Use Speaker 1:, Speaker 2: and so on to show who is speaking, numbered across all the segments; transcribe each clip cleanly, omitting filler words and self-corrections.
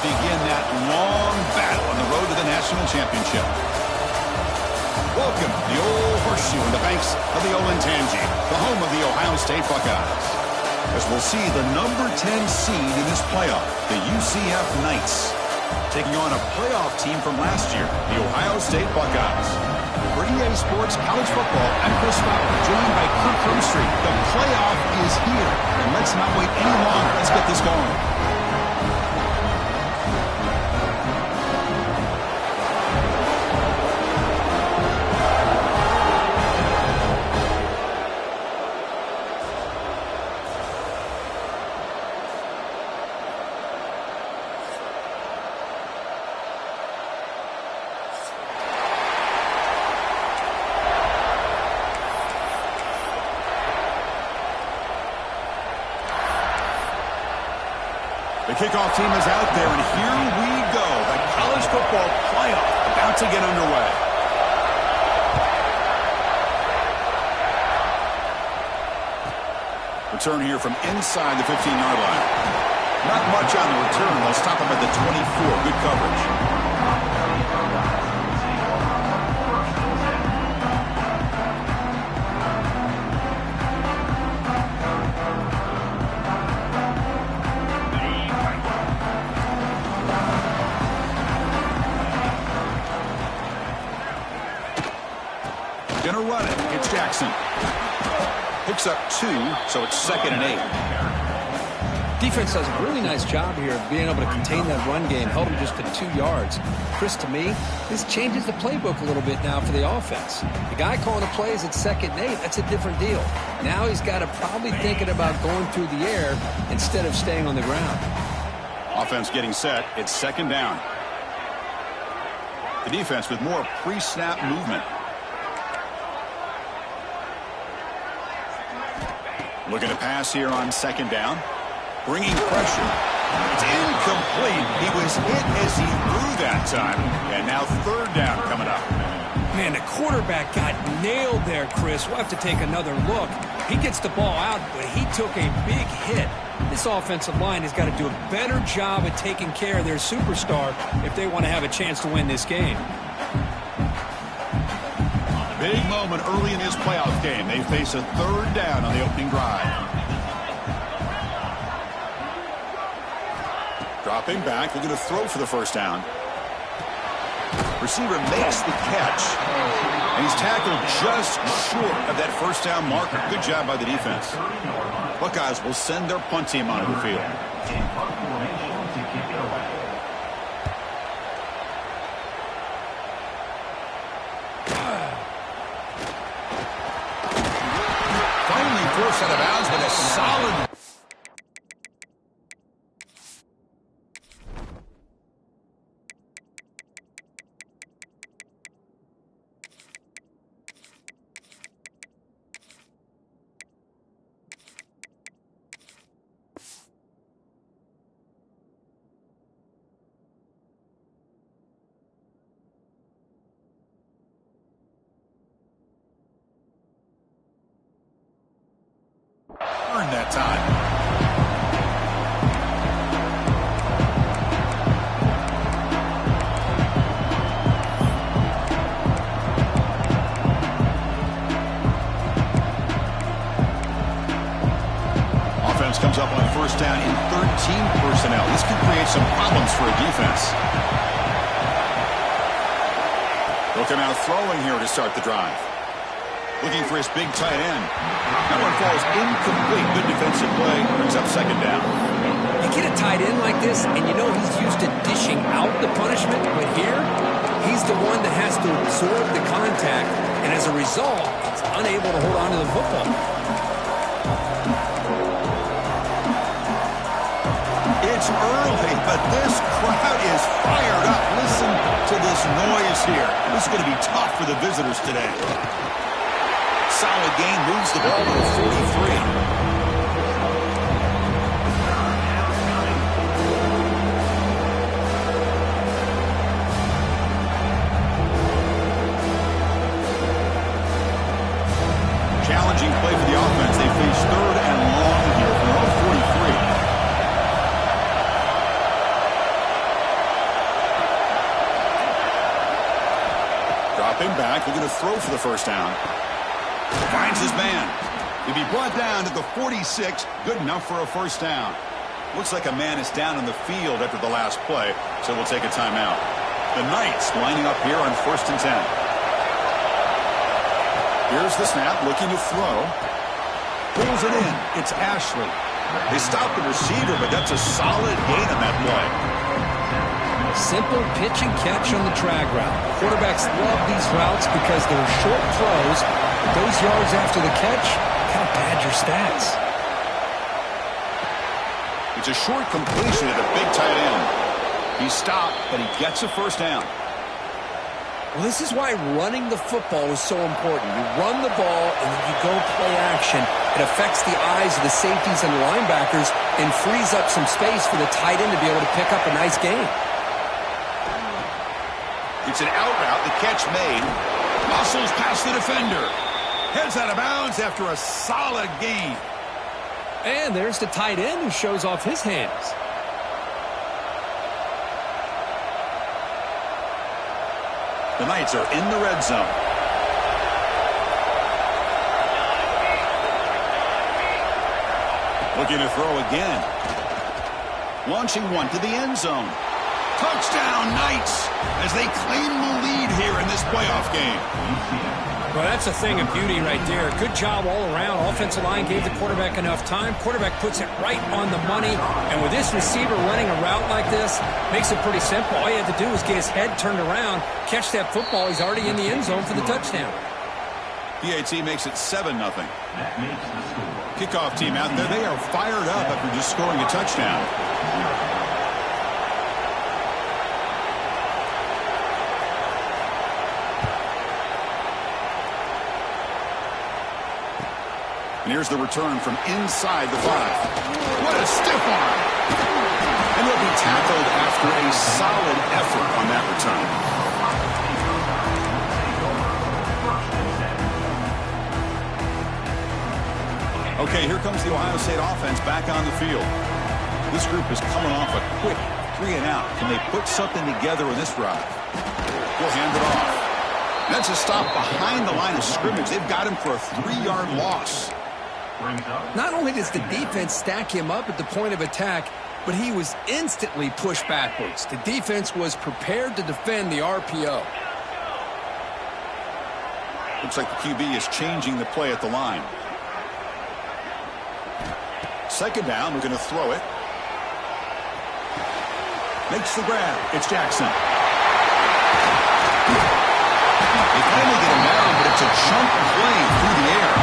Speaker 1: begin that long battle on the road to the national championship. Welcome to the old horseshoe on the banks of the Olentangy, the home of the Ohio State Buckeyes. As we'll see the number 10 seed in this playoff, the UCF Knights, taking on a playoff team from last year, the Ohio State Buckeyes. For EA Sports College Football, I'm Chris Fowler, joined by Kirk Herbstreit. The playoff is here, and let's not wait any longer. Let's get this going. The kickoff team is out there, and here we go. The college football playoff about to get underway. Return here from inside the 15-yard line. Not much on the return. They'll stop him at the 24. Good coverage. Gonna run it. It's Jackson. Picks up 2, so it's 2nd and 8.
Speaker 2: Defense does a really nice job here of being able to contain that run game, held him just to 2 yards. Chris, to me, this changes the playbook a little bit now for the offense. The guy calling the plays at 2nd and 8, that's a different deal. Now he's got to probably thinking about going through the air instead of staying on the ground.
Speaker 1: Offense getting set. It's 2nd down. The defense with more pre-snap movement. Looking to pass here on 2nd down. Bringing pressure. It's incomplete. He was hit as he threw that time. And now 3rd down coming up.
Speaker 2: Man, the quarterback got nailed there, Chris. We'll have to take another look. He gets the ball out, but he took a big hit. This offensive line has got to do a better job at taking care of their superstar if they want to have a chance to win this game.
Speaker 1: Big moment early in this playoff game. They face a 3rd down on the opening drive. Dropping back, looking to throw for the 1st down. Receiver makes the catch. And he's tackled just short of that 1st down marker. Good job by the defense. Buckeyes will send their punt team onto the field. Forced out of bounds with a solid. That time. Offense comes up on 1st down in 13 personnel. This could create some problems for a defense. They'll come out throwing here to start the drive. Looking for his big tight end. That one falls incomplete. Good defensive play. Brings up 2nd down.
Speaker 2: You get a tight end like this, and you know he's used to dishing out the punishment, but here, he's the one that has to absorb the contact, and as a result, he's unable to hold on to the football.
Speaker 1: It's early, but this crowd is fired up. Listen to this noise here. This is going to be tough for the visitors today. Solid gain, moves the ball to the 43. Challenging play for the offense. They face 3rd and long here from their own 43. Dropping back, looking to throw for the first down. Finds his man. He'll be brought down to the 46, good enough for a first down. Looks like a man is down in the field after the last play, so we'll take a timeout. The Knights lining up here on 1st and 10. Here's the snap, looking to throw. Pulls it in. It's Ashley. They stop the receiver, but that's a solid gain on that play.
Speaker 2: Simple pitch and catch on the drag route. Quarterbacks love these routes because they're short throws. But those yards after the catch kind of pad your stats.
Speaker 1: It's a short completion at a big tight end. He stopped, but he gets a first down.
Speaker 2: Well, this is why running the football is so important. You run the ball, and then you go play action. It affects the eyes of the safeties and the linebackers and frees up some space for the tight end to be able to pick up a nice gain.
Speaker 1: It's an out route, the catch made. Muscles past the defender. Heads out of bounds after a solid gain.
Speaker 2: And there's the tight end who shows off his hands.
Speaker 1: The Knights are in the red zone. Looking to throw again. Launching one to the end zone. Touchdown, Knights, as they claim the lead here in this playoff game.
Speaker 3: Well, that's a thing of beauty right there. Good job all around. Offensive line gave the quarterback enough time. Quarterback puts it right on the money. And with this receiver running a route like this, makes it pretty simple. All you have to do is get his head turned around, catch that football. He's already in the end zone for the touchdown.
Speaker 1: PAT makes it 7-0. Kickoff team out there, they are fired up after just scoring a touchdown. And here's the return from inside the 5. What a stiff arm. And they'll be tackled after a solid effort on that return. Okay, here comes the Ohio State offense back on the field. This group is coming off a quick 3-and-out. Can they put something together in this drive? We'll hand it off. That's a stop behind the line of scrimmage. They've got him for a 3-yard loss.
Speaker 2: Not only does the defense stack him up at the point of attack, but he was instantly pushed backwards. The defense was prepared to defend the RPO.
Speaker 1: Looks like the QB is changing the play at the line. Second down, we're going to throw it. Makes the grab. It's Jackson. They finally get him down, but it's a chunk play through the air.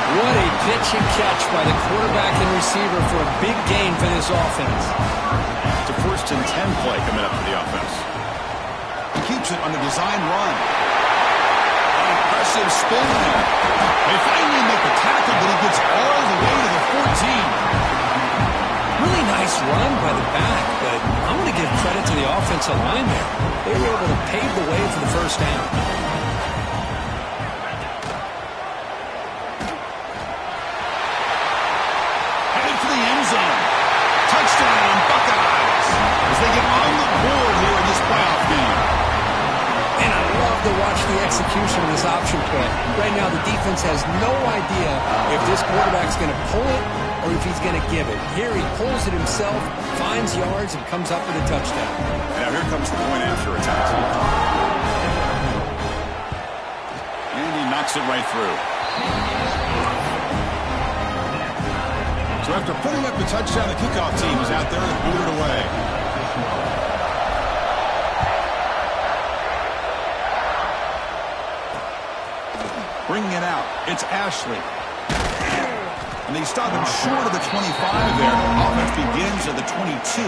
Speaker 2: What a pitch and catch by the quarterback and receiver for a big gain for this offense.
Speaker 1: It's a 1st and 10 play coming up for the offense. He keeps it on the design run. An impressive spin there. They finally make the tackle, but he gets all the way to the 14.
Speaker 2: Really nice run by the back, but I want to give credit to the offensive line there. They were able to pave the way for the first down.
Speaker 1: Touchdown, Buckeyes, as they get on the board here in this playoff game.
Speaker 2: And I love to watch the execution of this option play. Right now, the defense has no idea if this quarterback's going to pull it or if he's going to give it. Here he pulls it himself, finds yards, and comes up with a touchdown.
Speaker 1: Now here comes the point after attack. And he knocks it right through. So after putting up the touchdown, the kickoff team is out there and booted away. Bringing it out, it's Ashley. And they stop him short of the 25 there. Offense begins at the 22.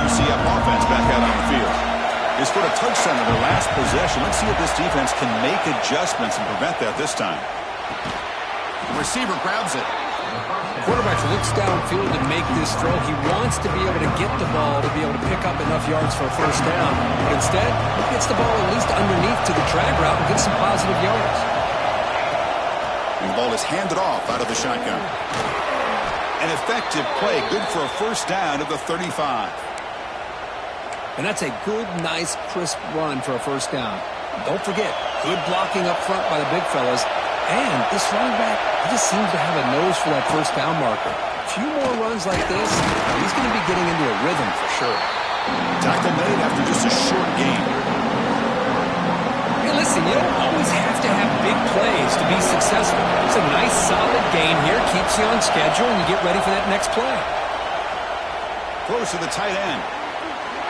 Speaker 1: UCF offense back out on the field. They scored a touchdown in their last possession. Let's see if this defense can make adjustments and prevent that this time. The receiver grabs it.
Speaker 2: The quarterback looks downfield to make this throw. He wants to be able to get the ball to be able to pick up enough yards for a first down. But instead, he gets the ball at least underneath to the drag route and gets some positive yards.
Speaker 1: And the ball is handed off out of the shotgun. An effective play, good for a first down at the 35.
Speaker 2: And that's a good, nice, crisp run for a first down. Don't forget, good blocking up front by the big fellas. And this running back, he just seems to have a nose for that first down marker. A few more runs like this, he's going to be getting into a rhythm for sure.
Speaker 1: Tackle made after just a short gain.
Speaker 2: Hey, listen, you don't always have to have big plays to be successful. It's a nice, solid gain here, keeps you on schedule, and you get ready for that next play.
Speaker 1: Close to the tight end.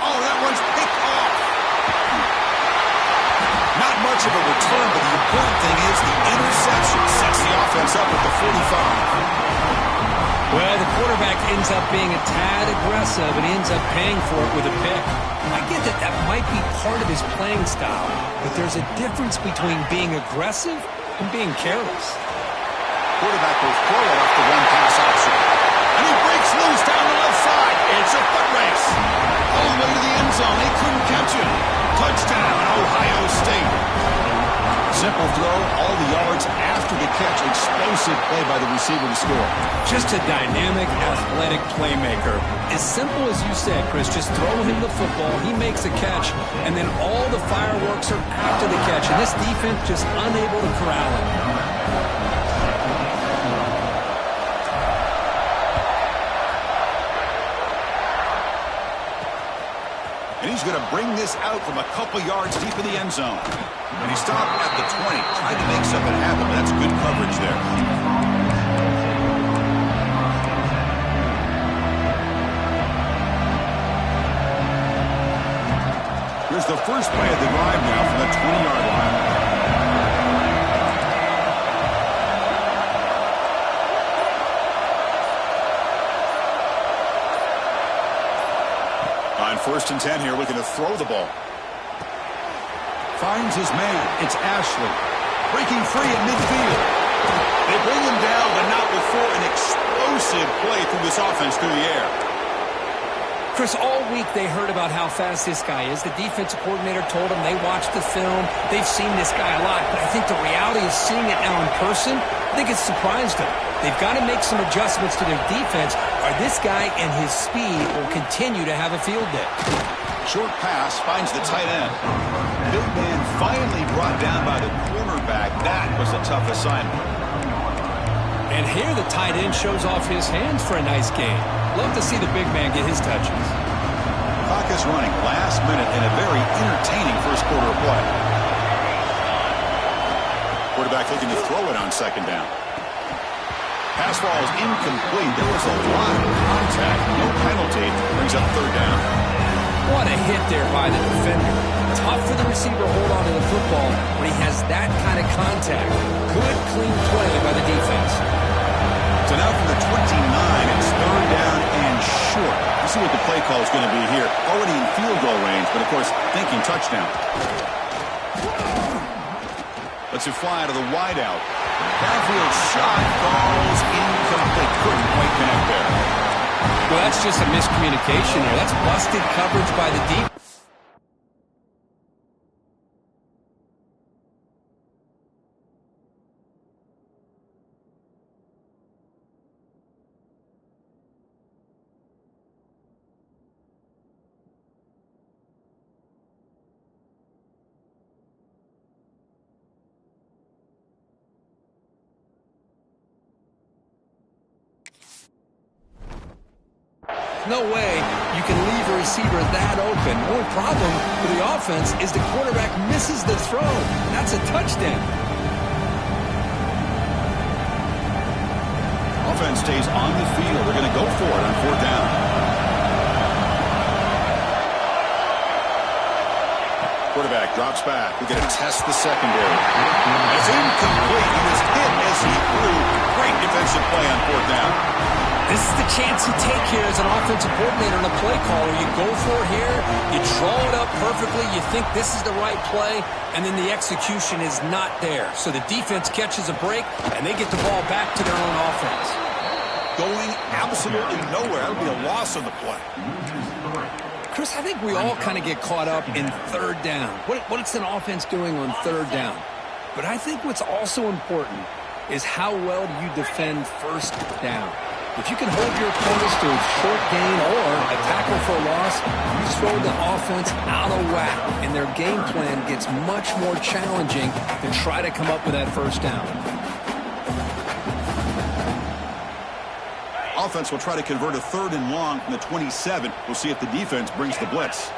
Speaker 1: Oh, that one's picked off. Not much of a return, but the important thing is the interception sets the offense up at the 45.
Speaker 2: Well, the quarterback ends up being a tad aggressive, and he ends up paying for it with a pick. I get that that might be part of his playing style, but there's a difference between being aggressive and being careless.
Speaker 1: Quarterback will throw it off the one-pass option. And he breaks loose down the left side. It's a foot race. All the way to the end zone. They couldn't catch him. Touchdown, Ohio State. Simple throw, all the yards after the catch. Explosive play by the receiver to score.
Speaker 3: Just a dynamic, athletic playmaker. As simple as you said, Chris, just throw him the football, he makes a catch, and then all the fireworks are after the catch. And this defense just unable to corral him.
Speaker 1: And he's going to bring this out from a couple yards deep in the end zone. And he stopped at the 20, trying to make something happen, but that's good coverage there. Here's the first play of the drive now from the 20-yard line. On 1st and 10 here, looking to throw the ball. Finds his man. It's Ashley. Breaking free at midfield. They bring him down, but not before an explosive play through this offense through the air.
Speaker 2: Chris, all week they heard about how fast this guy is. The defensive coordinator told them they watched the film. They've seen this guy a lot. But I think the reality is seeing it now in person, I think it's surprised them. They've got to make some adjustments to their defense, or this guy and his speed will continue to have a field day.
Speaker 1: Short pass finds the tight end. Big man finally brought down by the cornerback. That was a tough assignment.
Speaker 2: And here the tight end shows off his hands for a nice gain. Love to see the big man get his touches.
Speaker 1: Clock is running last minute in a very entertaining first quarter of play. Quarterback looking to throw it on 2nd down. Pass ball is incomplete. There was a lot of contact. No penalty. Brings up 3rd down.
Speaker 2: What a hit there by the defender. Tough for the receiver to hold on to the football when he has that kind of contact. Good, clean play by the defense.
Speaker 1: So now from the 29, it's 3rd down and short. Let's see what the play call is going to be here. Already in field goal range, but of course, thinking touchdown. Lets it fly to the wideout. Downfield shot falls incomplete. Couldn't quite connect there.
Speaker 2: Well, that's just a miscommunication there. That's busted coverage by the deep. No way you can leave a receiver that open. Only problem for the offense is the quarterback misses the throw. That's a touchdown.
Speaker 1: Offense stays on the field. They're going to go for it on 4th down. Quarterback drops back. We're going to test the secondary. It's incomplete. He was hit as he threw. Great defensive play on 4th down.
Speaker 2: This is the chance you take here as an offensive coordinator and a play caller. You go for it here, you draw it up perfectly, you think this is the right play, and then the execution is not there. So the defense catches a break, and they get the ball back to their own offense.
Speaker 1: Going absolutely nowhere. That would be a loss on the play.
Speaker 2: Chris, I think we all kind of get caught up in 3rd down. What's an offense doing on 3rd down? But I think what's also important is how well do you defend first down. If you can hold your opponents to a short gain or a tackle for a loss, you throw the offense out of whack, and their game plan gets much more challenging to try to come up with that first down.
Speaker 1: Offense will try to convert a 3rd and long from the 27. We'll see if the defense brings the blitz.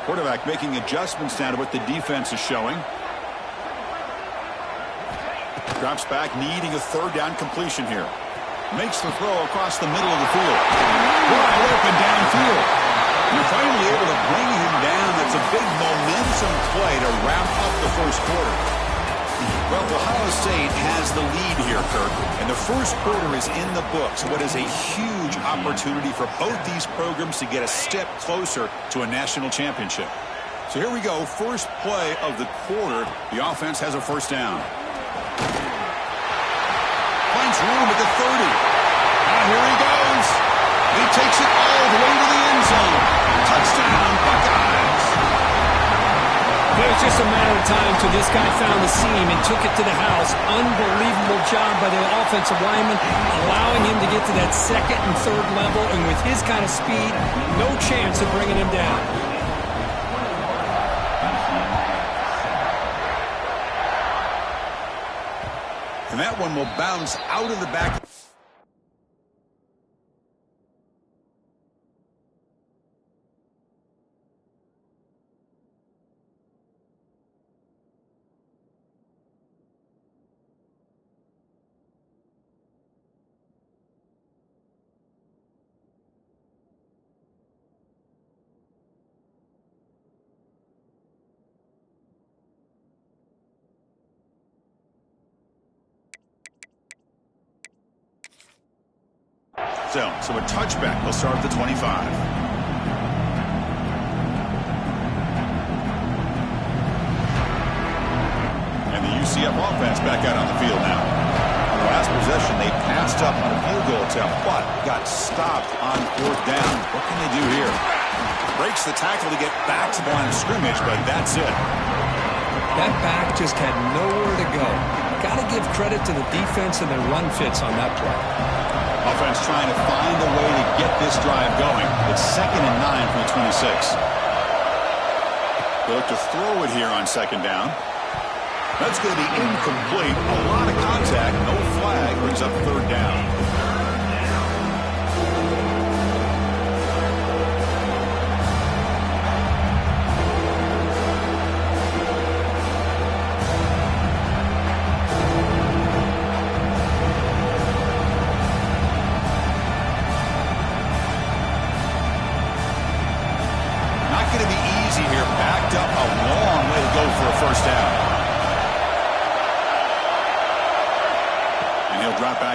Speaker 1: Quarterback making adjustments now to what the defense is showing. Drops back, needing a 3rd down completion here. Makes the throw across the middle of the field. Wide open downfield. You're finally able to bring him down. That's a big momentum play to wrap up the first quarter. Well, Ohio State has the lead here, Kirk, and the first quarter is in the books. What is a huge opportunity for both these programs to get a step closer to a national championship. So here we go, first play of the quarter. The offense has a first down. Finds room at the 30. And here he goes. He takes it all the way to the end zone. Touchdown, Buckeyes.
Speaker 3: It was just a matter of time till this guy found the seam and took it to the house. Unbelievable job by the offensive lineman, allowing him to get to that 2nd and 3rd level, and with his kind of speed, no chance of bringing him down.
Speaker 1: And that one will bounce out of the back. Zone. So a touchback will start at the 25. And the UCF offense back out on the field now. On the last possession, they passed up on a field goal attempt, but got stopped on 4th down. What can they do here? Breaks the tackle to get back to the line of scrimmage, but that's it.
Speaker 2: That back just had nowhere to go. Got to give credit to the defense and their run fits on that play.
Speaker 1: Offense trying to find a way to get this drive going. It's 2nd and 9 from the 26. They look to throw it here on 2nd down. That's going to be incomplete. A lot of contact. No flag. Brings up 3rd down.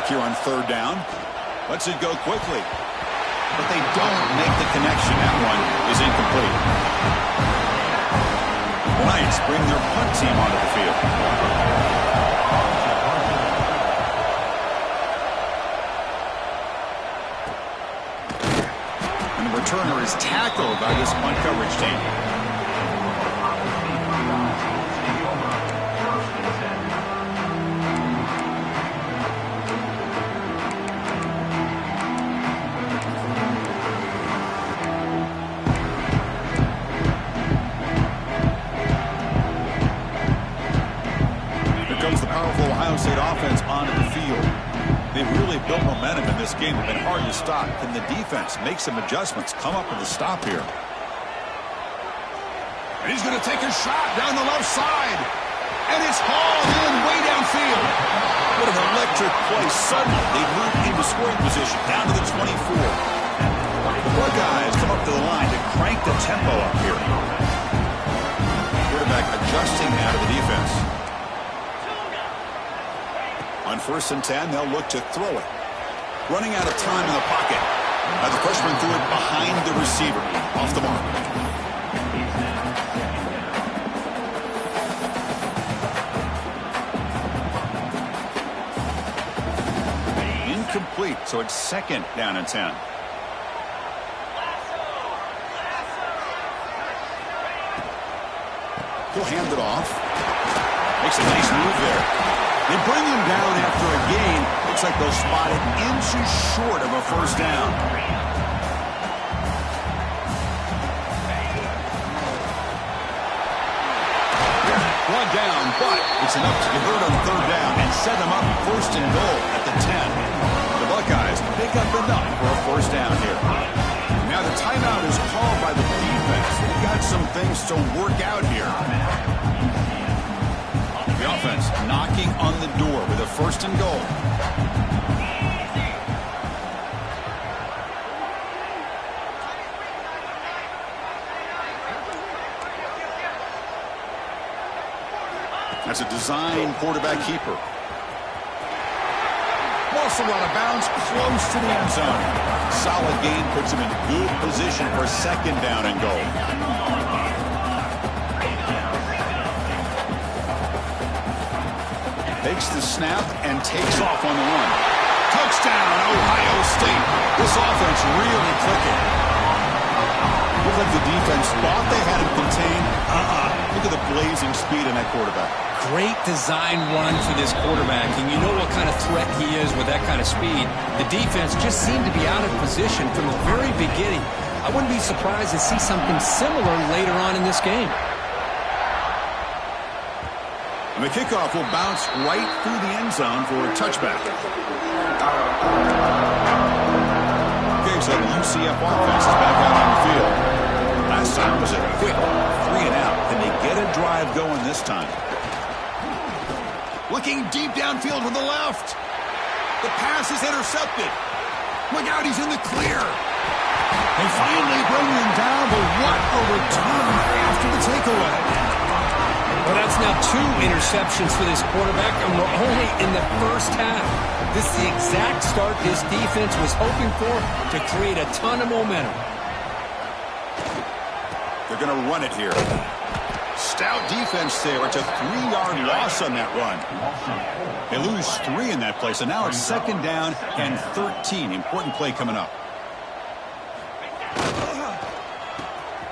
Speaker 1: Here on 3rd down. Lets it go quickly. But they don't make the connection. That one is incomplete. The Knights bring their punt team onto the field. And the returner is tackled by this punt coverage team. State offense onto the field. They've really built momentum in this game. It's been hard to stop. Can the defense make some adjustments? Come up with a stop here. And he's going to take a shot down the left side. And it's hauled in way downfield. What an electric play. Suddenly, they move into scoring position down to the 24. The Buckeyes come up to the line to crank the tempo up here. Quarterback adjusting now to the defense. On 1st and 10, they'll look to throw it. Running out of time in the pocket. The freshman threw it behind the receiver. Off the mark. Incomplete, so it's 2nd down and 10. He'll hand it off. Makes a nice move there. They bring him down after a gain. Looks like they'll spot it inches short of a first down. One down, but it's enough to convert on third down and set them up first and goal at the 10. The Buckeyes pick up enough for a first down here. Now the timeout is called by the defense. They've got some things to work out here. The offense knocking on the door with a first and goal. That's a design quarterback keeper. Also out of bounds, close to the end zone. Solid gain puts him in good position for second down and goal. Takes the snap and takes off on the run. Touchdown, Ohio State. This offense really clicking. Looked like the defense thought they had him contained. Look at the blazing speed in that quarterback.
Speaker 2: Great design run for this quarterback, and you know what kind of threat he is with that kind of speed. The defense just seemed to be out of position from the very beginning. I wouldn't be surprised to see something similar later on in this game.
Speaker 1: And the kickoff will bounce right through the end zone for a touchback. Okay, so the UCF offense is back out on the field. Last time was a quick 3 and out. Can they get a drive going this time? Looking deep downfield with the left. The pass is intercepted. Look out, he's in the clear. They finally bring him down, but what a return after the takeaway.
Speaker 2: Well, that's now 2 interceptions for this quarterback, and we're only in the first half. This is the exact start this defense was hoping for to create a ton of momentum.
Speaker 1: They're going to run it here. Stout defense there. It's a 3-yard loss on that run. They lose 3 in that play, so now it's second down and 13. Important play coming up.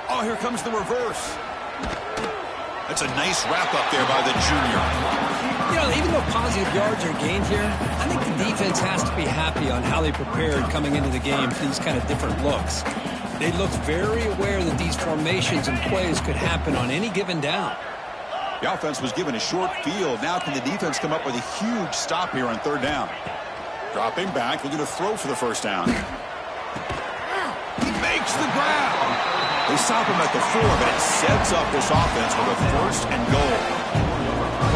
Speaker 1: Oh, here comes the reverse. That's a nice wrap-up there by the junior.
Speaker 2: You know, even though positive yards are gained here, I think the defense has to be happy on how they prepared coming into the game for these kind of different looks. They looked very aware that these formations and plays could happen on any given down.
Speaker 1: The offense was given a short field. Now can the defense come up with a huge stop here on third down? Dropping back, looking to throw for the first down. He makes the grab. They stop him at the 4, but it sets up this offense with a first and goal.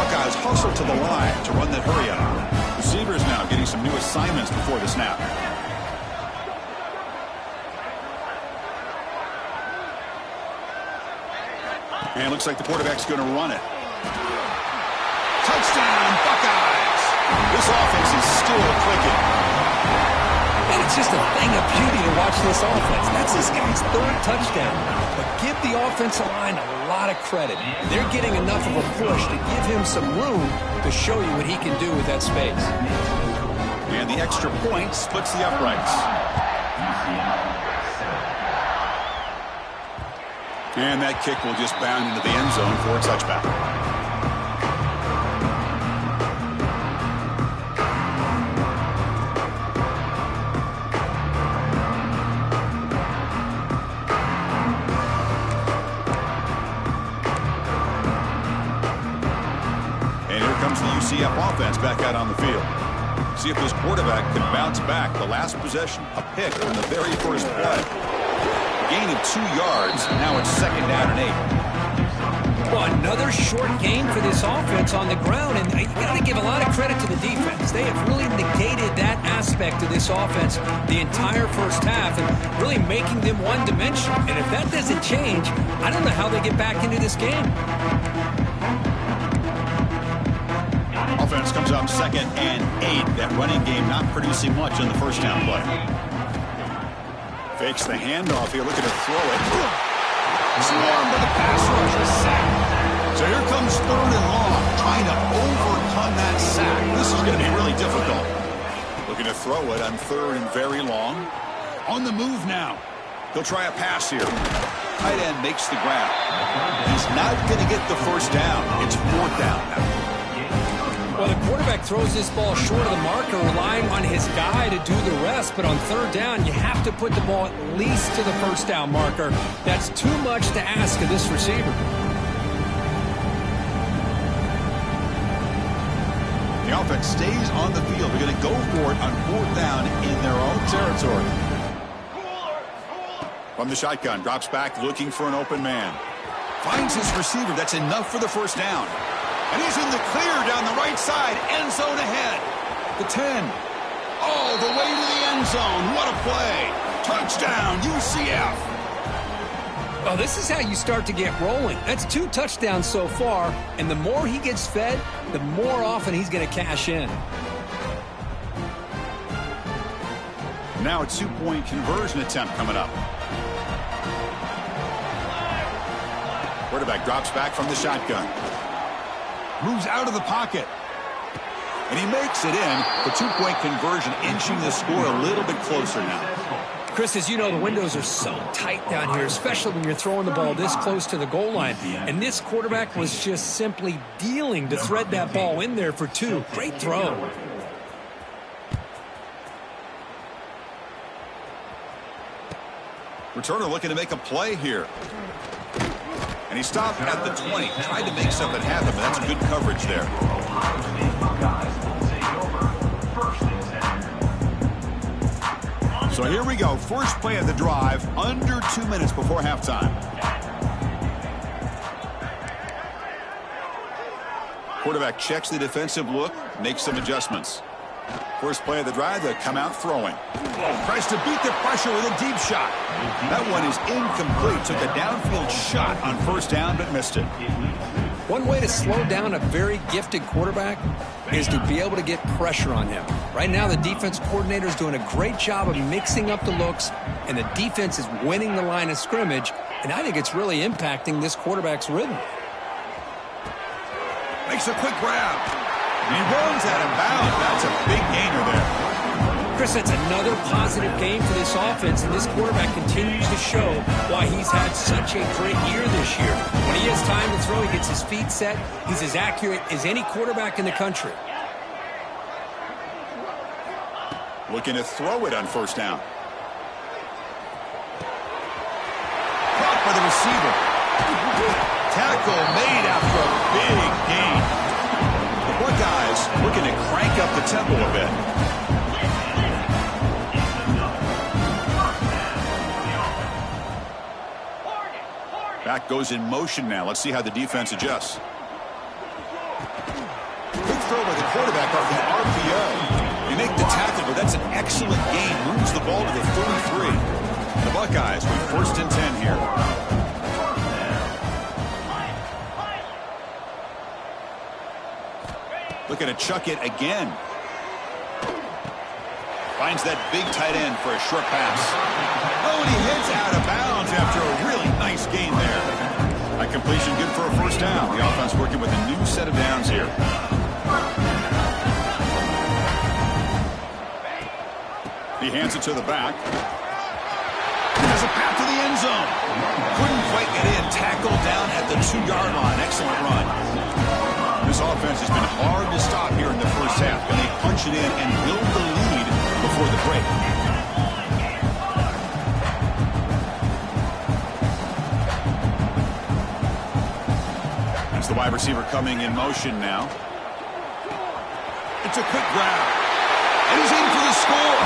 Speaker 1: Buckeyes hustle to the line to run that hurry up. Receivers now getting some new assignments before the snap. And looks like the quarterback's going to run it. Touchdown, Buckeyes! This offense is still clicking.
Speaker 2: And it's just a thing of beauty to watch this offense. That's this guy's 3rd touchdown. But give the offensive line a lot of credit. They're getting enough of a push to give him some room to show you what he can do with that space.
Speaker 1: And the extra point splits the uprights. And that kick will just bound into the end zone for a touchback. And here comes the UCF offense back out on the field. See if this quarterback can bounce back. The last possession, a pick on the very first play. Gain of 2 yards. Now it's second down and 8.
Speaker 2: Well, another short gain for this offense on the ground, and you got to give a lot of credit to the defense. They have really negated that aspect of this offense the entire first half and really making them one-dimensional. And if that doesn't change, I don't know how they get back into this game.
Speaker 1: Offense comes up second and 8. That running game not producing much on the first down play. Fakes the handoff here, looking to throw it. Swarmed by the pass rush, a sack. So here comes 3rd and long, trying to overcome that sack. This is going to be really difficult. Looking to throw it on 3rd and very long. On the move now. He'll try a pass here. Tight end makes the grab. He's not going to get the first down. It's 4th down now.
Speaker 2: Well, the quarterback
Speaker 3: quarterback throws this ball short of the marker, relying on his guy to do the rest. But on third down, you have to put the ball at least to the first down marker. That's too much to ask of this receiver.
Speaker 1: The offense stays on the field. They're going to go for it on fourth down in their own territory. From the shotgun, drops back looking for an open man. Finds his receiver. That's enough for the first down. And he's in the clear down the right side. End zone ahead. The 10. All the way to the end zone. What a play. Touchdown, UCF.
Speaker 2: Well, this is how you start to get rolling. That's 2 touchdowns so far, and the more he gets fed, the more often he's going to cash in.
Speaker 1: Now a 2-point conversion attempt coming up. Quarterback drops back from the shotgun. Moves out of the pocket. And he makes it in. The 2-point conversion inching the score a little bit closer now.
Speaker 2: Chris, as you know, the windows are so tight down here, especially when you're throwing the ball this close to the goal line. And this quarterback was just simply dealing to thread that ball in there for 2. Great throw.
Speaker 1: Returner looking to make a play here. And he stopped at the 20. Tried to make something happen, but that's good coverage there. So here we go. First play of the drive, under 2 minutes before halftime. Quarterback checks the defensive look, makes some adjustments. First play of the drive, they come out throwing. Tries to beat the pressure with a deep shot. That one is incomplete. Took a downfield shot on first down, but missed it.
Speaker 2: One way to slow down a very gifted quarterback is to be able to get pressure on him. Right now, the defense coordinator is doing a great job of mixing up the looks, and the defense is winning the line of scrimmage, and I think it's really impacting this quarterback's rhythm.
Speaker 1: Makes a quick grab. He runs out of bounds. That's a big gainer there.
Speaker 2: Chris, it's another positive game for this offense, and this quarterback continues to show why he's had such a great year this year. When he has time to throw, he gets his feet set. He's as accurate as any quarterback in the country.
Speaker 1: Looking to throw it on first down. Caught by the receiver. Tackle made after a big gain. The Buckeyes looking to crank up the tempo a bit. Back goes in motion now. Let's see how the defense adjusts. Quick throw by the quarterback off the RPO. They make the tackle, but that's an excellent gain. Moves the ball to the 33. The Buckeyes with first and 10 here. Looking to chuck it again. Finds that big tight end for a short pass. Oh, and he hits out of bounds after a really nice gain there. That completion good for a first down. The offense working with a new set of downs here. He hands it to the back. Has a path to the end zone. Couldn't quite get in. Tackled down at the 2-yard line. Excellent run. This offense has been hard to stop here in the first half. And they punch it in and build the lead before the break. That's the wide receiver coming in motion now. It's a quick grab. And he's in for the score.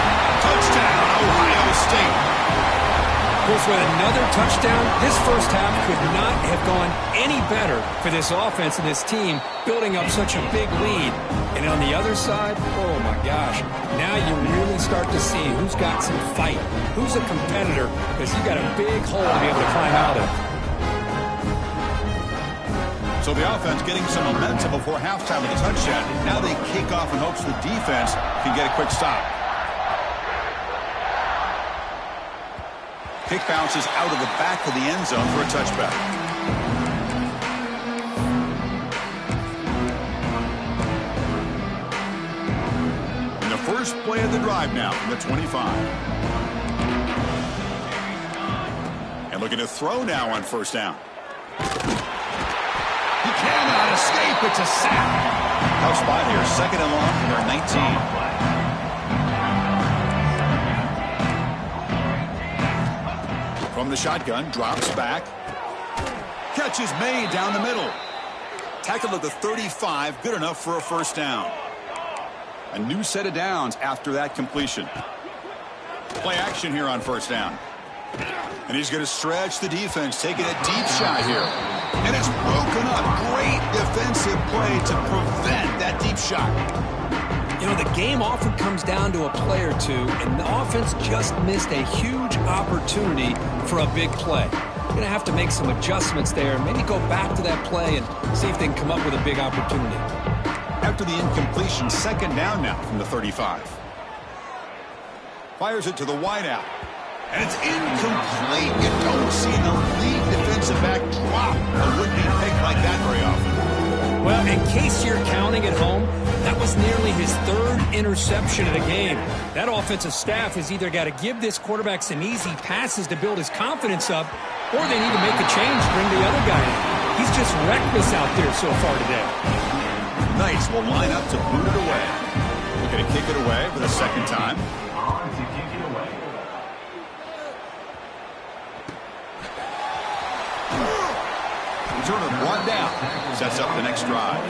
Speaker 1: Touchdown, Ohio State.
Speaker 2: Chris, with another touchdown, this first half could not have gone any better for this offense and this team, building up such a big lead. And on the other side, oh my gosh, now you really start to see who's got some fight, who's a competitor, because you got a big hole to be able to climb out of.
Speaker 1: So the offense getting some momentum before halftime with a touchdown. Now they kick off in hopes the defense can get a quick stop. Kick bounces out of the back of the end zone for a touchback. And the first play of the drive now from the 25. And looking to throw now on first down. He cannot escape. It's a sack. Tough spot here. Second and long from their 19. From the shotgun, drops back. Catch is made down the middle. Tackle at the 35, good enough for a first down. A new set of downs after that completion. Play action here on first down. And he's going to stretch the defense, taking a deep shot here. And it's broken up. Great defensive play to prevent that deep shot.
Speaker 2: You know, the game often comes down to a play or two, and the offense just missed a huge opportunity for a big play. You're going to have to make some adjustments there, maybe go back to that play and see if they can come up with a big opportunity.
Speaker 1: After the incompletion, second down now from the 35. Fires it to the wideout. And it's incomplete. You don't see the lead defensive back drop a would-be pick like that very often.
Speaker 3: Well, in case you're counting at home, that was nearly his third interception of the game. That offensive staff has either got to give this quarterback some easy passes to build his confidence up, or they need to make a change to bring the other guy in. He's just reckless out there so far today.
Speaker 1: Knights will line up to boot it away. They're going to kick it away for the second time. Returner brought down. Sets up the next drive.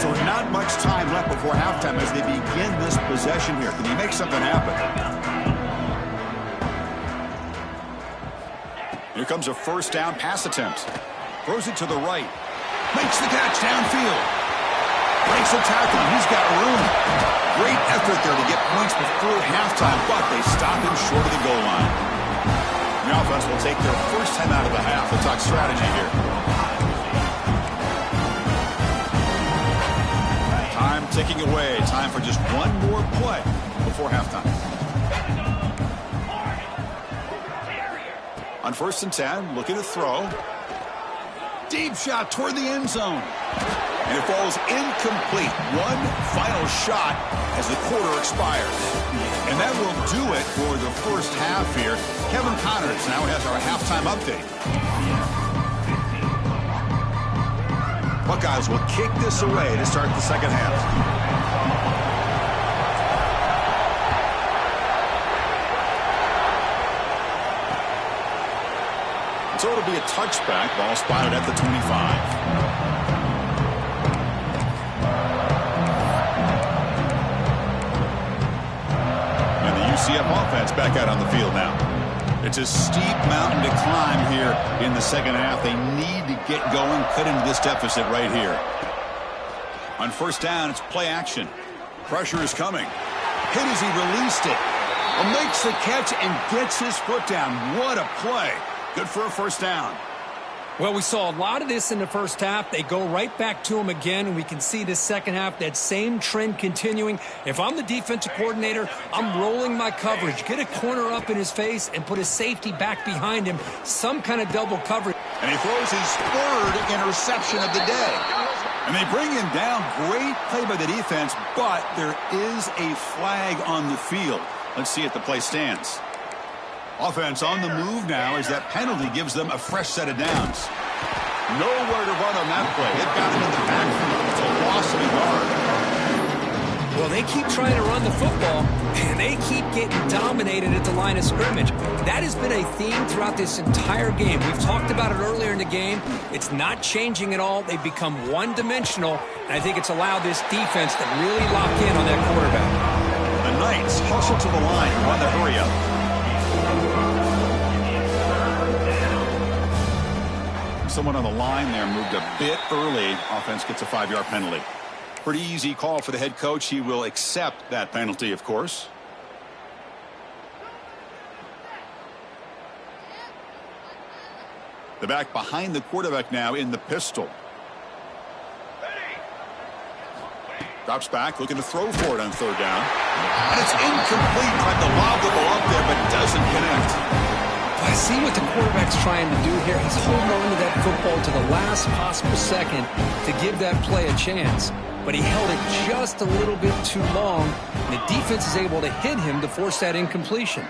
Speaker 1: So not much time left before halftime as they begin this possession here. Can he make something happen? Here comes a first down pass attempt. Throws it to the right. Makes the catch downfield. Breaks a tackle. He's got room. Great effort there to get points before halftime, but they stop him short of the goal line. The offense will take their first time out of the half. We'll talk strategy here. Time ticking away. Time for just one more play before halftime. On first and 10, looking to throw. Deep shot toward the end zone. And it falls incomplete. One final shot as the quarter expires. And that will do it for the first half here. Kevin Connors now has our halftime update. Buckeyes will kick this away to start the second half. So it'll be a touchback. Ball spotted at the 25. UCF offense back out on the field now. It's a steep mountain to climb here in the second half. They need to get going, cut into this deficit right here. On first down, it's play action. Pressure is coming. Hit as he released it. Makes the catch and gets his foot down. What a play. Good for a first down.
Speaker 3: Well, we saw a lot of this in the first half. They go right back to him again, and we can see the second half, that same trend continuing. If I'm the defensive coordinator, I'm rolling my coverage. Get a corner up in his face and put his safety back behind him. Some kind of double coverage.
Speaker 1: And he throws his third interception of the day. And they bring him down. Great play by the defense, but there is a flag on the field. Let's see if the play stands. Offense on the move now as that penalty gives them a fresh set of downs. Nowhere to run on that play. It got him in the backfield. It's a loss of a yard.
Speaker 2: Well, they keep trying to run the football, and they keep getting dominated at the line of scrimmage. That has been a theme throughout this entire game. We've talked about it earlier in the game. It's not changing at all. They've become one-dimensional, and I think it's allowed this defense to really lock in on that quarterback.
Speaker 1: The Knights hustle to the line and run the hurry up. Someone on the line there moved a bit early. Offense gets a 5-yard penalty. Pretty easy call for the head coach. He will accept that penalty, of course. The back behind the quarterback now in the pistol. Drops back, looking to throw for it on third down. And it's incomplete. Tried to lob the ball up there, but doesn't connect.
Speaker 2: I see what the quarterback's trying to do here. He's holding on to that football to the last possible second to give that play a chance. But he held it just a little bit too long. And the defense is able to hit him to force that incompletion.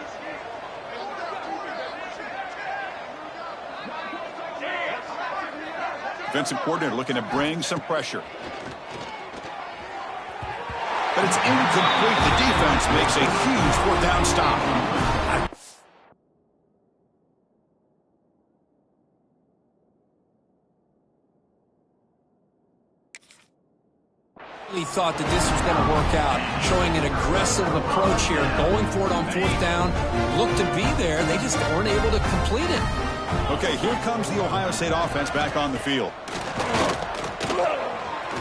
Speaker 1: Defensive coordinator looking to bring some pressure. But it's incomplete. The defense makes a huge fourth down stop.
Speaker 2: He thought that this was going to work out, showing an aggressive approach here, going for it on fourth down. Looked to be there. They just weren't able to complete it.
Speaker 1: Okay, here comes the Ohio State offense back on the field.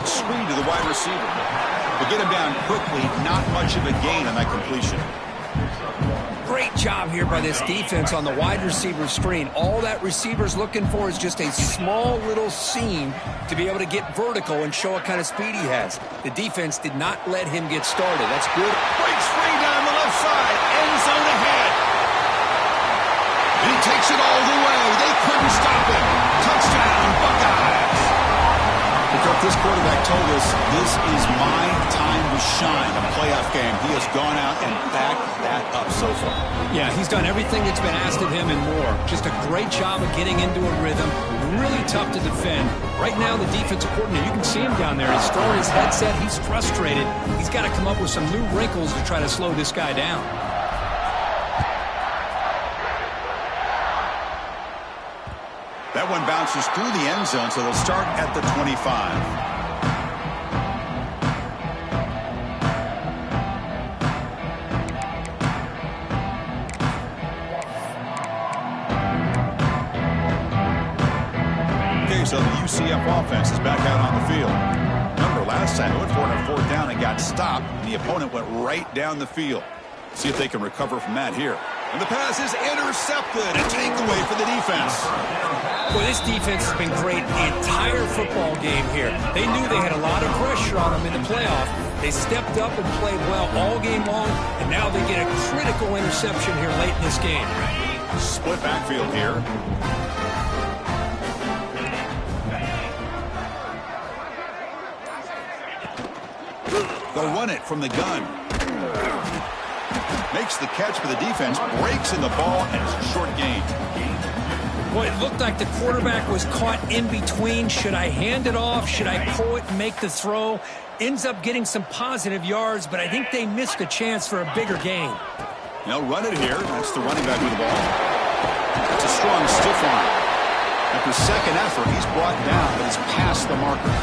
Speaker 1: Screen to the wide receiver. But get him down quickly. Not much of a gain on that completion.
Speaker 2: Great job here by this defense on the wide receiver screen. All that receiver's looking for is just a small little seam to be able to get vertical and show what kind of speed he has. The defense did not let him get started. That's good.
Speaker 1: Breaks free down the left side. End zone ahead. And he takes it all the way. They couldn't stop him. Touchdown, Buckeyes. Because this quarterback told us this is my time to shine, a playoff game. He has gone out and backed that up so far.
Speaker 2: Yeah, he's done everything that's been asked of him and more. Just a great job of getting into a rhythm. Really tough to defend. Right now, the defensive coordinator, you can see him down there. He's throwing his headset. He's frustrated. He's got to come up with some new wrinkles to try to slow this guy down.
Speaker 1: That one bounces through the end zone, so they'll start at the 25. Okay, so the UCF offense is back out on the field. Remember, last time they went for it on fourth down and got stopped, and the opponent went right down the field. See if they can recover from that here. And the pass is intercepted. A takeaway for the defense.
Speaker 2: Well, this defense has been great the entire football game here. They knew they had a lot of pressure on them in the playoff. They stepped up and played well all game long, and now they get a critical interception here late in this game.
Speaker 1: Split backfield here. They'll run it from the gun. Makes the catch for the defense, breaks in the ball, and it's a short gain.
Speaker 2: Well, it looked like the quarterback was caught in between. Should I hand it off? Should I pull it and make the throw? Ends up getting some positive yards, but I think they missed a chance for a bigger gain.
Speaker 1: They'll run it here. That's the running back with the ball. It's a strong stiff arm. After second effort, he's brought down, but he's past the marker.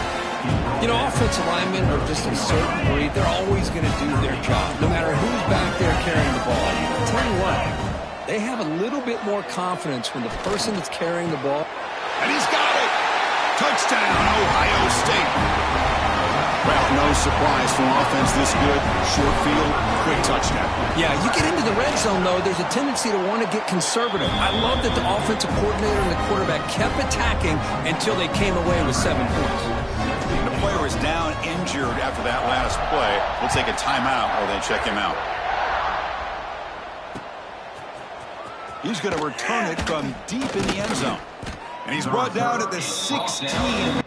Speaker 2: You know, offensive linemen are just a certain breed. They're always going to do their job, no matter who's back there carrying the ball. I'll tell you what, they have a little bit more confidence when the person that's carrying the ball.
Speaker 1: And he's got it! Touchdown, Ohio State! Well, no surprise from offense this good. Short field, quick touchdown.
Speaker 2: Yeah, you get into the red zone, though, there's a tendency to want to get conservative. I love that the offensive coordinator and the quarterback kept attacking until they came away with 7 points.
Speaker 1: The player is down injured after that last play. We'll take a timeout while they check him out. He's going to return it from deep in the end zone. And he's brought down at the 16.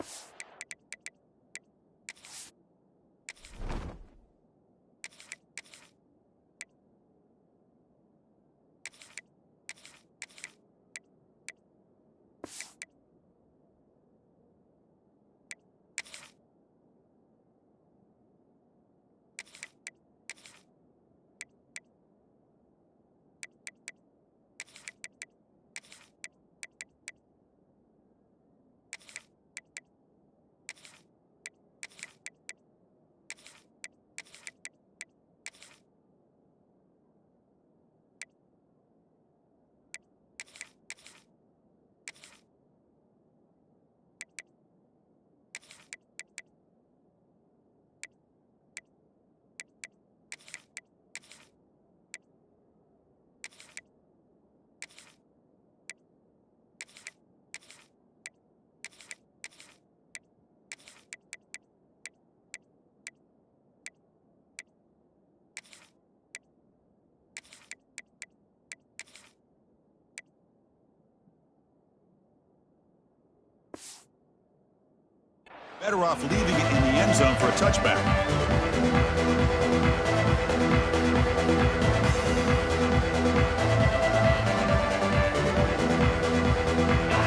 Speaker 1: Better off leaving it in the end zone for a touchback.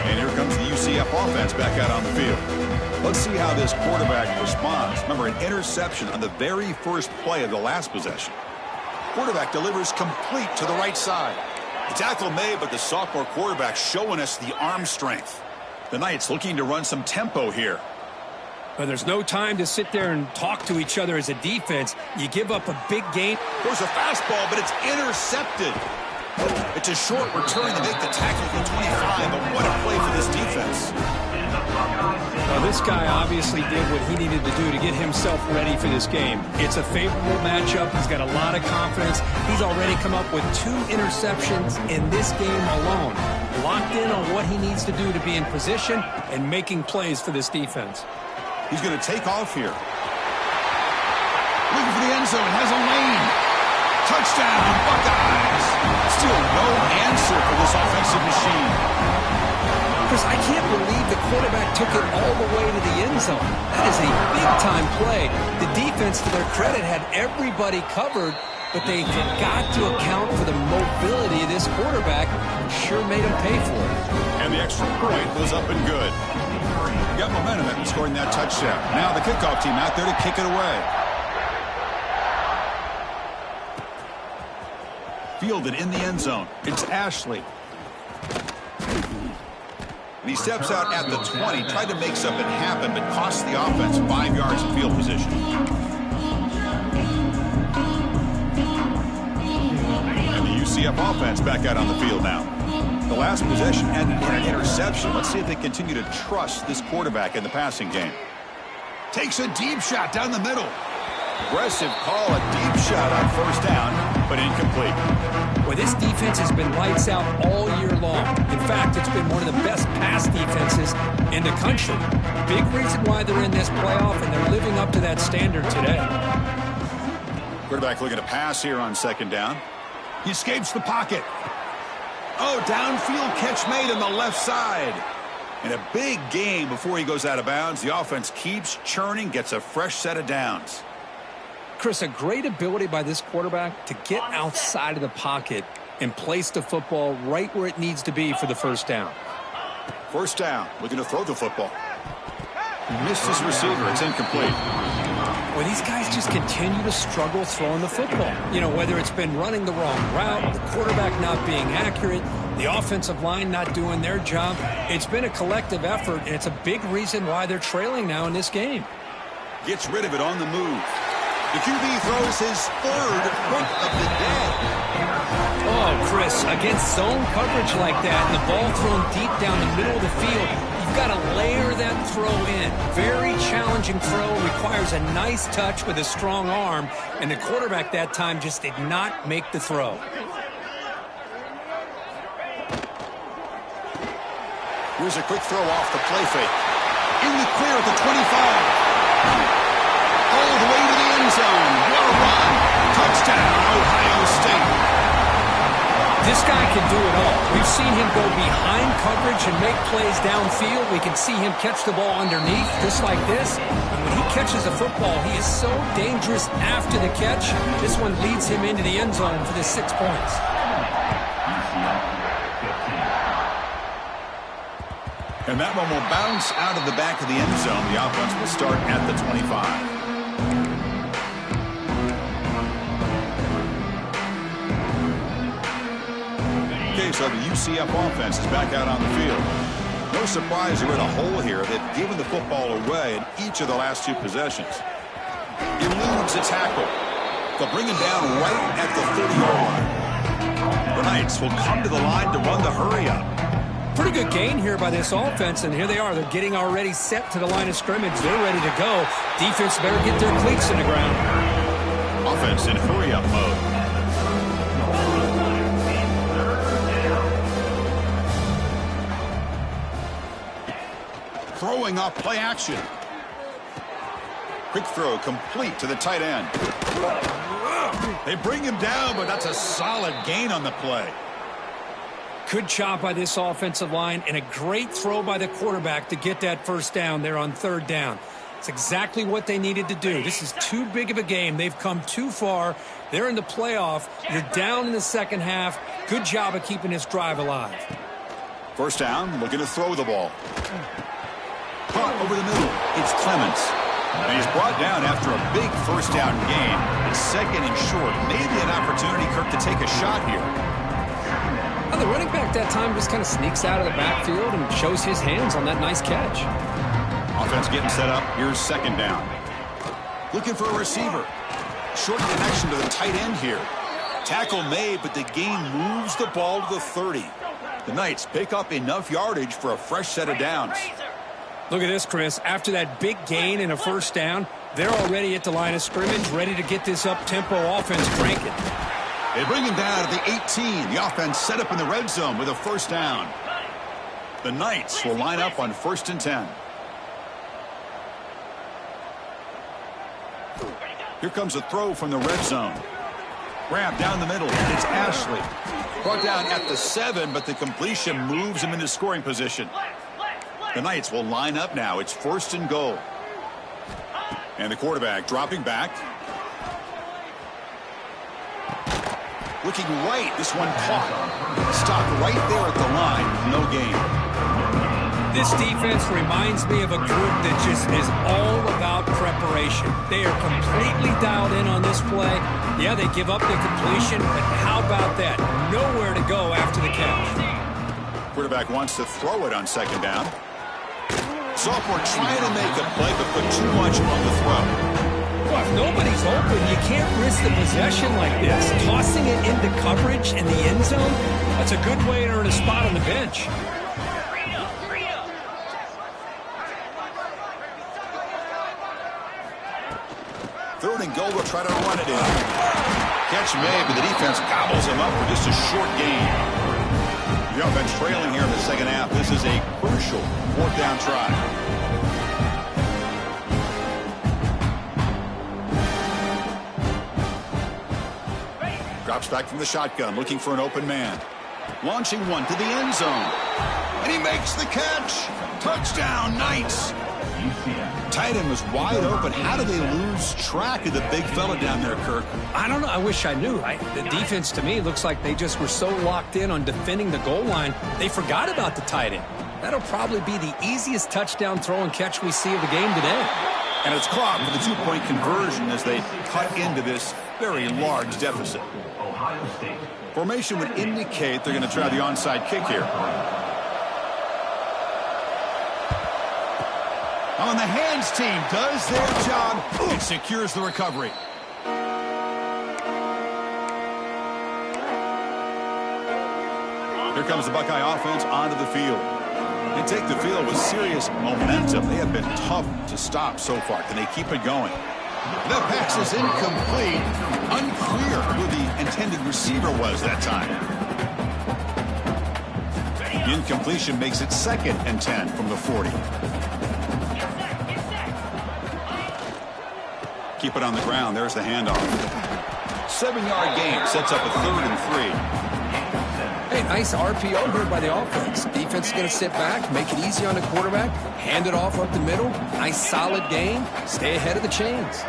Speaker 1: And here comes the UCF offense back out on the field. Let's see how this quarterback responds. Remember, an interception on the very first play of the last possession. Quarterback delivers complete to the right side. The tackle made, but the sophomore quarterback showing us the arm strength. The Knights looking to run some tempo here.
Speaker 3: But there's no time to sit there and talk to each other as a defense. You give up a big gain.
Speaker 1: There's a fastball, but it's intercepted. It's a short return to make the tackle at the 25, but what a play for this defense.
Speaker 3: Well, this guy obviously did what he needed to do to get himself ready for this game. It's a favorable matchup. He's got a lot of confidence. He's already come up with 2 interceptions in this game alone. Locked in on what he needs to do to be in position and making plays for this defense.
Speaker 1: He's going to take off here. Looking for the end zone. Has a lane. Touchdown, Buckeyes. Still no answer for this offensive machine.
Speaker 2: Chris, I can't believe the quarterback took it all the way to the end zone. That is a big-time play. The defense, to their credit, had everybody covered, but they forgot to account for the mobility of this quarterback. Sure made him pay for it.
Speaker 1: And the extra point was up and good. Got momentum after scoring that touchdown. Now the kickoff team out there to kick it away. Fielded in the end zone. It's Ashley. And he steps out at the 20, tried to make something happen, but cost the offense 5 yards in field position. And the UCF offense back out on the field now. The last possession ended in an interception. Let's see if they continue to trust this quarterback in the passing game. Takes a deep shot down the middle. Aggressive call, a deep shot on first down, but incomplete.
Speaker 2: Well, this defense has been lights out all year long. In fact, it's been one of the best pass defenses in the country. Big reason why they're in this playoff, and they're living up to that standard today.
Speaker 1: Quarterback looking to pass here on second down. He escapes the pocket. Oh, downfield catch made on the left side. And a big game before he goes out of bounds. The offense keeps churning, gets a fresh set of downs.
Speaker 2: Chris, a great ability by this quarterback to get outside of the pocket and place the football right where it needs to be for the first down.
Speaker 1: First down, looking to throw the football. He missed his receiver. It's incomplete.
Speaker 2: Well, these guys just continue to struggle throwing the football. You know, whether it's been running the wrong route, the quarterback not being accurate, the offensive line not doing their job. It's been a collective effort, and it's a big reason why they're trailing now in this game.
Speaker 1: Gets rid of it on the move. The QB throws his third hook of the day.
Speaker 2: Oh, Chris, against zone coverage like that, and the ball thrown deep down the middle of the field, you've got to layer that throw in. Very challenging throw, requires a nice touch with a strong arm, and the quarterback that time just did not make the throw.
Speaker 1: Here's a quick throw off the play fake. In the clear at the 25. All the way to the end zone. What a run. Touchdown, Ohio State.
Speaker 2: This guy can do it all. We've seen him go behind coverage and make plays downfield. We can see him catch the ball underneath, just like this. And when he catches a football, he is so dangerous after the catch. This one leads him into the end zone for the 6 points.
Speaker 1: And that one will bounce out of the back of the end zone. The offense will start at the 25. Okay, so the UCF offense is back out on the field. No surprise they're in a hole here. They've given the football away in each of the last 2 possessions. Eludes a tackle. They'll bring him down right at the 30-yard line. The Knights will come to the line to run the hurry-up.
Speaker 2: Pretty good gain here by this offense, and here they are. They're getting already set to the line of scrimmage. They're ready to go. Defense better get their cleats in the ground.
Speaker 1: Offense in hurry-up mode. Throwing off play action. Quick throw complete to the tight end. They bring him down, but that's a solid gain on the play.
Speaker 2: Good job by this offensive line, and a great throw by the quarterback to get that first down there on third down. It's exactly what they needed to do. This is too big of a game. They've come too far. They're in the playoff. You're down in the second half. Good job of keeping this drive alive.
Speaker 1: First down, looking to throw the ball. Caught over the middle. It's Clements. And he's brought down after a big first down gain. It's second and short. Maybe an opportunity, Kirk, to take a shot here.
Speaker 2: Well, the running back that time just kind of sneaks out of the backfield and shows his hands on that nice catch.
Speaker 1: Offense getting set up. Here's second down. Looking for a receiver. Short connection to the tight end here. Tackle made, but the gain moves the ball to the 30. The Knights pick up enough yardage for a fresh set of downs.
Speaker 3: Look at this, Chris. After that big gain and a first down, they're already at the line of scrimmage, ready to get this up-tempo offense cranking.
Speaker 1: They bring him down at the 18. The offense set up in the red zone with a first down. The Knights will line up on 1st and 10. Here comes a throw from the red zone. Grab down the middle. It's Ashley. Brought down at the 7, but the completion moves him into scoring position. The Knights will line up now. It's 1st and goal. And the quarterback dropping back. Looking right. This one caught. Stopped right there at the line. No gain.
Speaker 3: This defense reminds me of a group that just is all about preparation. They are completely dialed in on this play. Yeah, they give up the completion, but how about that? Nowhere to go after the catch.
Speaker 1: Quarterback wants to throw it on second down. Sophomore trying to make a play, but put too much on the throw.
Speaker 3: Well, if nobody's open, you can't risk the possession like this. Tossing it into coverage in the end zone, that's a good way to earn a spot on the bench.
Speaker 1: Third and goal, will try to run it in. Catch made, but the defense gobbles him up for just a short gain. The offense trailing here in the second half. This is a crucial 4th down try. Drops back from the shotgun, looking for an open man. Launching one to the end zone. And he makes the catch. Touchdown, Knights. Tight end was wide open. How do they lose track of the big fella down there, Kirk?
Speaker 3: I don't know. I wish I knew. The defense, to me, looks like they just were so locked in on defending the goal line, they forgot about the tight end. That'll probably be the easiest touchdown throw and catch we see of the game today.
Speaker 1: And it's caught for the 2-point conversion as they cut into this very large deficit. Formation would indicate they're going to try the onside kick here. On the hands team does their job. It secures the recovery. Here comes the Buckeye offense onto the field. They take the field with serious momentum. They have been tough to stop so far. Can they keep it going? The pass is incomplete. Unclear who the intended receiver was that time. The incompletion makes it 2nd and 10 from the 40. Keep it on the ground. There's the handoff. 7-yard gain sets up a 3rd and 3.
Speaker 2: Hey, nice RPO here by the offense. Defense is going to sit back, make it easy on the quarterback, hand it off up the middle. Nice solid gain. Stay ahead of the chains.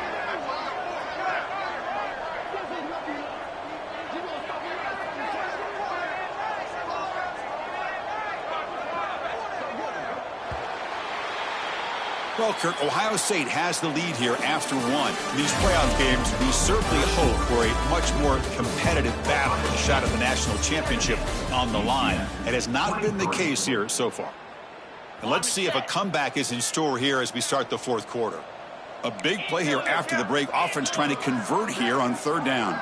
Speaker 1: Well, Kirk, Ohio State has the lead here after 1. In these playoff games, we certainly hope for a much more competitive battle with a shot at the national championship on the line. It has not been the case here so far. And let's see if a comeback is in store here as we start the 4th quarter. A big play here after the break. Offense trying to convert here on 3rd down.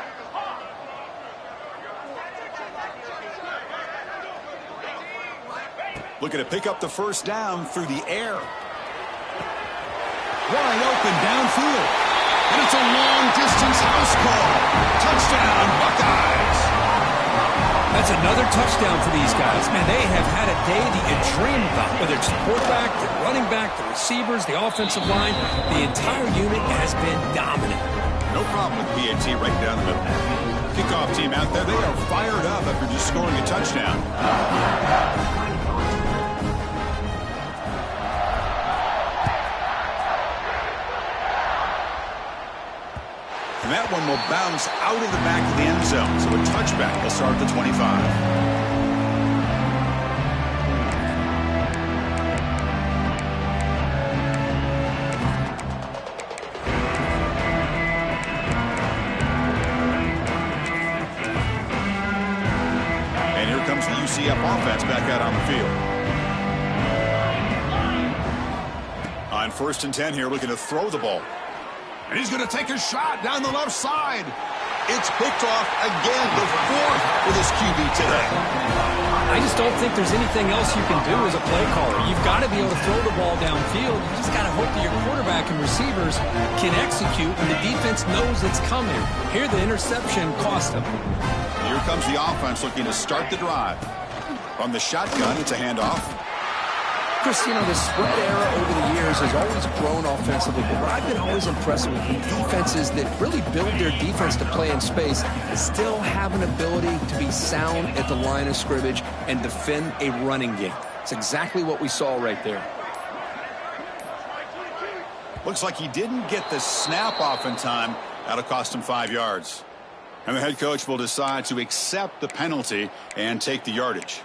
Speaker 1: Looking to pick up the first down through the air. Wide open downfield. And it's a long-distance house call. Touchdown, Buckeyes.
Speaker 3: That's another touchdown for these guys. Man, they have had a day that you dream about. Whether it's the quarterback, the running back, the receivers, the offensive line, the entire unit has been dominant.
Speaker 1: No problem with PAT right down the middle. Kickoff team out there, they are fired up after just scoring a touchdown. And that one will bounce out of the back of the end zone. So a touchback will start at the 25. On 1st and 10 here, looking to throw the ball. And he's going to take a shot down the left side. It's picked off again, the 4th for this QB today.
Speaker 3: I just don't think there's anything else you can do as a play caller. You've got to be able to throw the ball downfield. You just got to hope that your quarterback and receivers can execute and the defense knows it's coming. Here, the interception cost him.
Speaker 1: Here comes the offense looking to start the drive. From the shotgun, it's a handoff.
Speaker 2: Chris, you know, the spread era over the years has always grown offensively, but what I've been always impressed with defenses that really build their defense to play in space still have an ability to be sound at the line of scrimmage and defend a running game. It's exactly what we saw right there.
Speaker 1: Looks like he didn't get the snap off in time. That'll cost him 5 yards. And the head coach will decide to accept the penalty and take the yardage.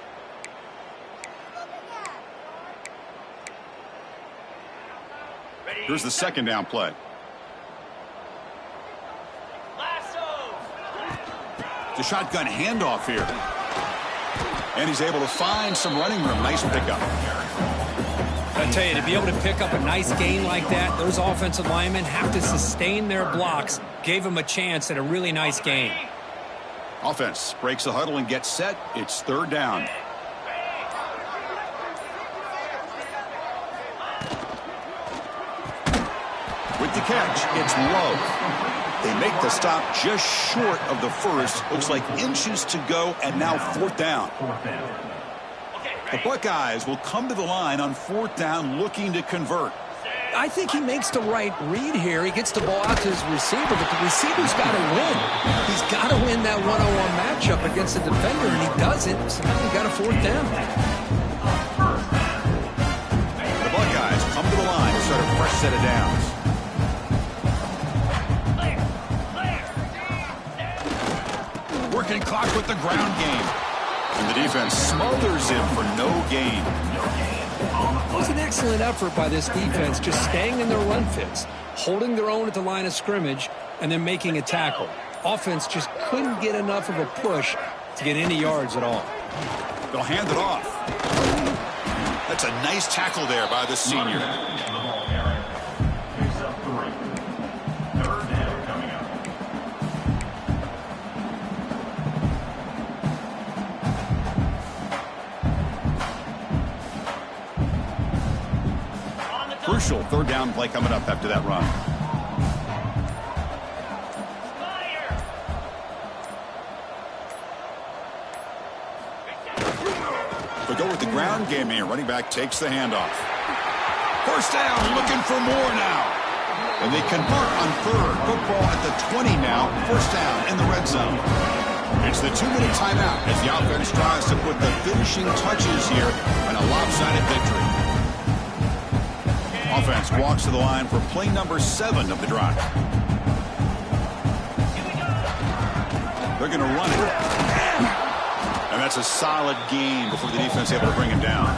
Speaker 1: Here's the 2nd down play. The shotgun handoff here. And he's able to find some running room. Nice pickup.
Speaker 3: I tell you, to be able to pick up a nice gain like that, those offensive linemen have to sustain their blocks. Gave him a chance at a really nice gain.
Speaker 1: Offense breaks the huddle and gets set. It's 3rd down. With the catch, it's Love. They make the stop just short of the 1st. Looks like inches to go, and now 4th down. The Buckeyes will come to the line on 4th down looking to convert.
Speaker 2: I think he makes the right read here. He gets the ball out to his receiver, but the receiver's got to win. He's got to win that one-on-one matchup against the defender, and he doesn't. So now he got a 4th down.
Speaker 1: The Buckeyes come to the line to start a fresh set of downs. Working clock with the ground game. And the defense smothers him for no gain.
Speaker 2: It was an excellent effort by this defense, just staying in their run fits, holding their own at the line of scrimmage, and then making a tackle. Offense just couldn't get enough of a push to get any yards at all.
Speaker 1: They'll hand it off. That's a nice tackle there by the senior. Crucial 3rd down play coming up after that run. They go with the ground game here. Running back takes the handoff. 1st down, looking for more now. And they convert on 3rd. Football at the 20 now. 1st down in the red zone. It's the 2-minute timeout as the offense tries to put the finishing touches here in a lopsided victory. Offense walks to the line for play number 7 of the drive. They're going to run it. And that's a solid gain before the defense is able to bring him down.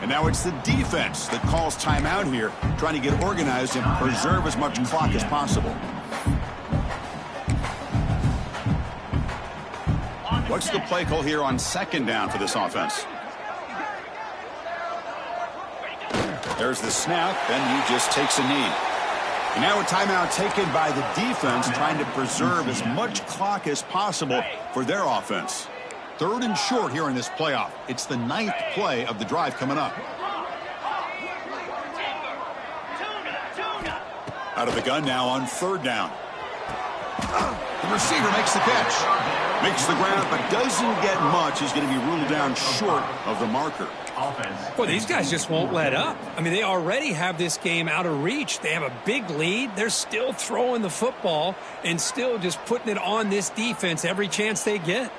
Speaker 1: And now it's the defense that calls timeout here, trying to get organized and preserve as much clock as possible. What's the play call here on 2nd down for this offense? There's the snap, and he just takes a knee. And now a timeout taken by the defense, trying to preserve as much clock as possible for their offense. 3rd and short here in this playoff. It's the 9th play of the drive coming up. Out of the gun now on 3rd down. The receiver makes the catch. Makes the ground, but doesn't get much. He's going to be ruled down short of the marker.
Speaker 3: Well, these guys just won't let up. I mean, they already have this game out of reach. They have a big lead. They're still throwing the football and still just putting it on this defense every chance they get.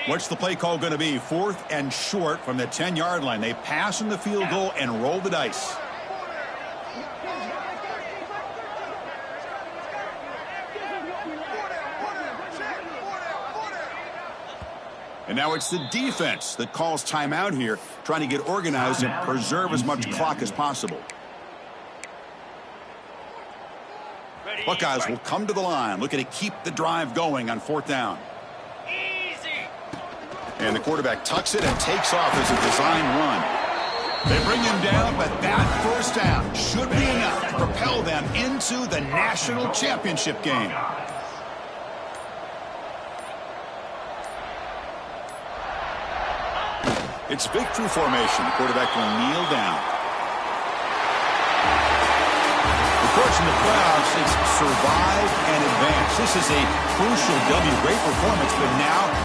Speaker 1: What's the play call going to be? 4th and short from the 10-yard line. They pass in the field goal and roll the dice. And now it's the defense that calls timeout here, trying to get organized and preserve as much clock as possible. Buckeyes will come to the line, looking to keep the drive going on 4th down. And the quarterback tucks it and takes off as a design run. They bring him down, but that first down should be enough to propel them into the national championship game. It's victory formation. The quarterback will kneel down. Of course, in the playoffs, it's survive and advance. This is a crucial W. Great performance, but now